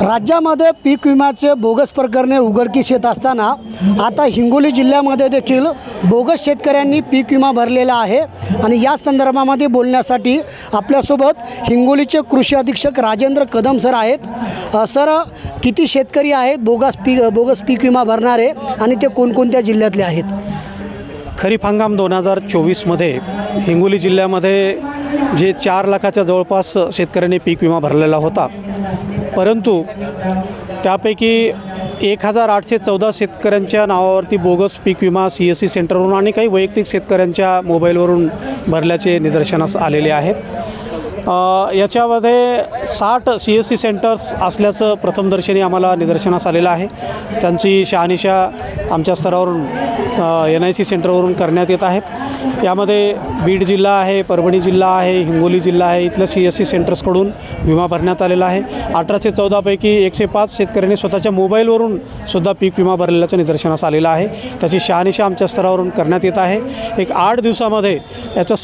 राज्यामध्ये पीक विम्याचे बोगस प्रकरणे उघडकीस येत असताना आता हिंगोली जिल्ह्यामध्ये देखील बोगस शेतकऱ्यांनी पीक विमा भरलेला आहे आणि या संदर्भामध्ये बोलण्यासाठी आपल्यासोबत हिंगोलीचे कृषी अधीक्षक राजेंद्र कदम सर आहेत। सर, किती शेतकरी आहेत बोगस पीक विमा भरणारे आणि ते कोणकोणत्या जिल्ह्यातले आहेत? खरीप हंगाम 2024 मध्ये हिंगोली जिल्ह्यामध्ये जे 4 लाखाच्या जवळपास शेतकऱ्यांनी पीक विमा भरलेला होता, परंतु त्यापैकी 1814 शेतकऱ्यांच्या नावावरती बोगस पीक विमा CSC सेंटरवरून आणि काही वैयक्तिक शेतकऱ्यांच्या मोबाईलवरून भरल्याचे निदर्शनास आलेले आहे। याच्यामध्ये 60 CSC सेंटर्स असल्याचं प्रथमदर्शनी आम्हाला निदर्शनास आलेलं आहे। त्यांची शहानिशा आमच्या स्तरावरून NIC सेंटरवरून करण्यात येत आहे। यामध्ये बीड जिल्हा आहे, परभणी जिल्हा आहे, हिंगोली जिल्हा आहे, इथल्या CSC सेंटर्सकडून विमा भरण्यात आलेला आहे। 1814 पैकी 105 शेतकऱ्यांनी स्वतःच्या मोबाईलवरून सुद्धा पीक विमा भरलेल्याचं निदर्शनास आलेलं आहे। त्याची शहानिशा आमच्या स्तरावरून करण्यात येत आहे। एक 8 दिवसामध्ये याचं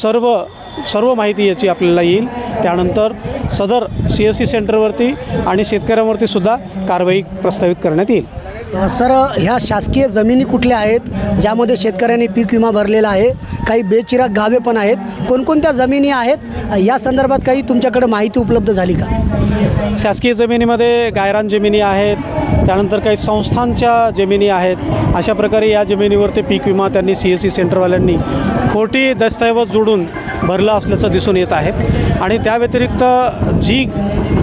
सर्व माहिती याची आपल्याला येईल। त्यानंतर सदर CSC सेंटरवरती आणि शेतकऱ्यांवरती सुद्धा कारवाई प्रस्तावित करण्यात येईल। सर, ह्या शासकीय जमिनी कुठल्या आहेत ज्यामध्ये शेतकऱ्यांनी पीक विमा भरलेला आहे? काही बेचिराग गावे पण आहेत, कोणकोणत्या जमिनी आहेत या संदर्भात काही तुमच्याकडे माहिती उपलब्ध झाली का? शासकीय जमिनीमध्ये गायरान जमिनी आहेत, त्यानंतर काही संस्थांच्या जमिनी आहेत। अशा प्रकारे या जमिनीवरती पीक विमा त्यांनी CSC सेंटरवाल्यांनी खोटी दस्तऐवज जोडून भरलं असल्याचं दिसून येत आहे। आणि त्या व्यतिरिक्त जी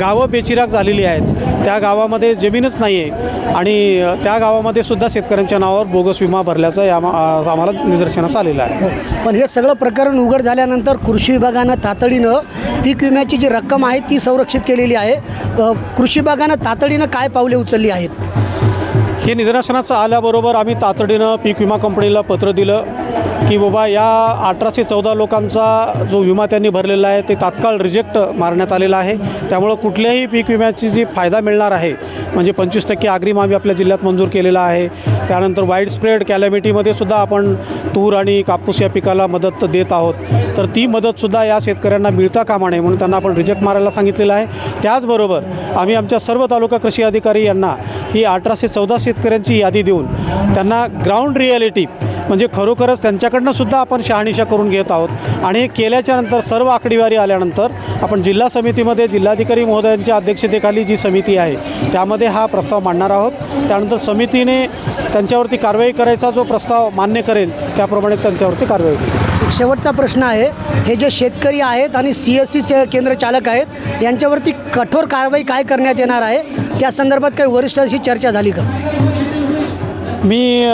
गावं बेचिराग झालेली आहेत त्या गावामध्ये जमीनच नाही आहे आणि त्या गावामध्ये सुद्धा शेतकऱ्यांच्या नावावर बोगस विमा भरल्याचं आम्हाला निदर्शनास आलेलं आहे। पण हे सगळं प्रकरण उघड झाल्यानंतर कृषी विभागानं तातडीनं पीक विम्याची जी रक्कम आहे ती संरक्षित केलेली आहे। कृषी विभागानं तातडीनं काय पावले उचलली आहेत? हे निदर्शनास आल्याबरोबर आम्ही तातडीनं पीक विमा कंपनीला पत्र दिलं की बाबा या 1814 लोकांचा जो विमा त्यांनी भरलेला आहे ते तात्काळ रिजेक्ट मारण्यात आलेला आहे। त्यामुळं कुठल्याही पीक विम्याची जी फायदा मिळणार आहे म्हणजे 25% अग्रिम आम्ही आपल्या जिल्ह्यात मंजूर केलेला आहे। त्यानंतर वाईड स्प्रेड कॅलॅमिटीमध्ये सुद्धा आपण तूर आणि कापूस या पिकाला मदत देत आहोत, तर ती मदतसुद्धा या शेतकऱ्यांना मिळता कामा नये म्हणून त्यांना आपण रिजेक्ट मारायला सांगितलेलं आहे। त्याचबरोबर आम्ही आमच्या सर्व तालुका कृषी अधिकारी यांना ही 1814 शेतकऱ्यांची यादी देऊन त्यांना ग्राउंड रिॲलिटी म्हणजे खरोखरच त्यांच्याकडनं सुद्धा आपण शहानिशा करून घेत आहोत। आणि हे केल्याच्यानंतर सर्व आकडेवारी आल्यानंतर आपण जिल्हा समितीमध्ये जिल्हाधिकारी महोदयांच्या अध्यक्षतेखाली जी समिती आहे त्यामध्ये हा प्रस्ताव मांडणार आहोत। त्यानंतर समितीने त्यांच्यावरती कारवाई करायचा जो प्रस्ताव मान्य करेल त्याप्रमाणे त्यांच्यावरती कारवाई होईल। शेवटचा प्रश्न आहे, हे जे शेतकरी आहेत आणि CSC केंद्र चालक आहेत यांच्यावरती कठोर कारवाई काय करण्यात येणार आहे? त्या संदर्भात काही वरिष्ठांशी चर्चा झाली का? मी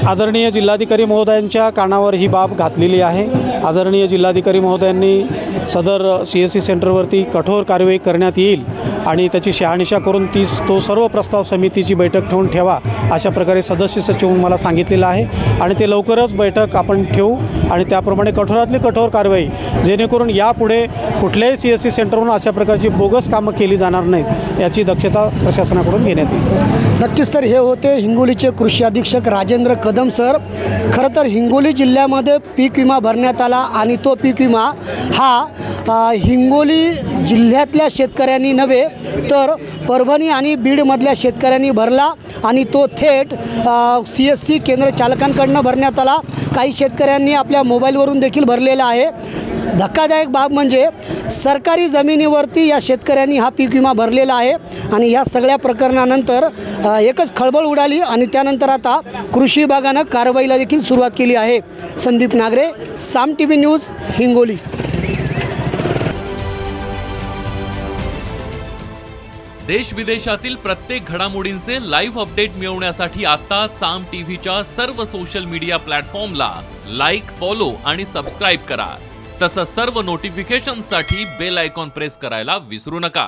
आदरणीय जिल्हाधिकारी महोदयांच्या कानावर ही बाब घातलेली आहे। आदरणीय जिल्हाधिकारी महोदयांनी सदर CSC सेंटरवरती कठोर कारवाई करण्यात येईल आणि त्याची शहानिशा करून तो सर्व प्रस्ताव समितीची बैठक ठेवून ठेवा अशा प्रकारे सदस्य सचिव मला सांगितलेलं आहे। आणि ते लवकरच बैठक आपण ठेवू आणि त्याप्रमाणे कठोरातली कठोर कारवाई जेणेकरून यापुढे कुठल्याही CSC सेंटरवरून अशा प्रकारची बोगस कामं केली जाणार नाहीत याची दक्षता प्रशासनाकडून घेण्यात येईल। नक्कीच, तर हे होते हिंगोलीचे कृषी अधीक्षक राजेंद्र कदम सर। खरं तर हिंगोली जिल्ह्यामध्ये पीक विमा भरण्यात आला आणि तो पीक विमा हा हिंगोली जिल्ह्यातल्या शेतकऱ्यांनी नव्हे तर परभणी आणि बीडमधल्या शेतकऱ्यांनी भरला आणि तो थेट CSC केंद्र चालकांकडून भरण्यात आला। काही शेतकऱ्यांनी आपल्या मोबाईलवरून देखील भरलेला आहे। धक्कादायक बाब म्हणजे सरकारी जमिनीवरती या शेतकऱ्यांनी हा पीक विमा भरलेला आहे आणि या सगळ्या प्रकरणानंतर एकच खळबळ उडाली आणि त्यानंतर आता कृषी विभागानं कारवाईला देखील सुरुवात केली आहे। संदीप नागरे, साम TV न्यूज, हिंगोली। देश विदेशातील प्रत्येक घडामोडींचे लाईव्ह अपडेट मिळवण्यासाठी आता साम टीव्हीच्या सर्व सोशल मीडिया प्लॅटफॉर्मला लाईक, फॉलो आणि सबस्क्राईब करा। तसंच सर्व नोटिफिकेशनसाठी बेल आयकॉन प्रेस करायला विसरू नका।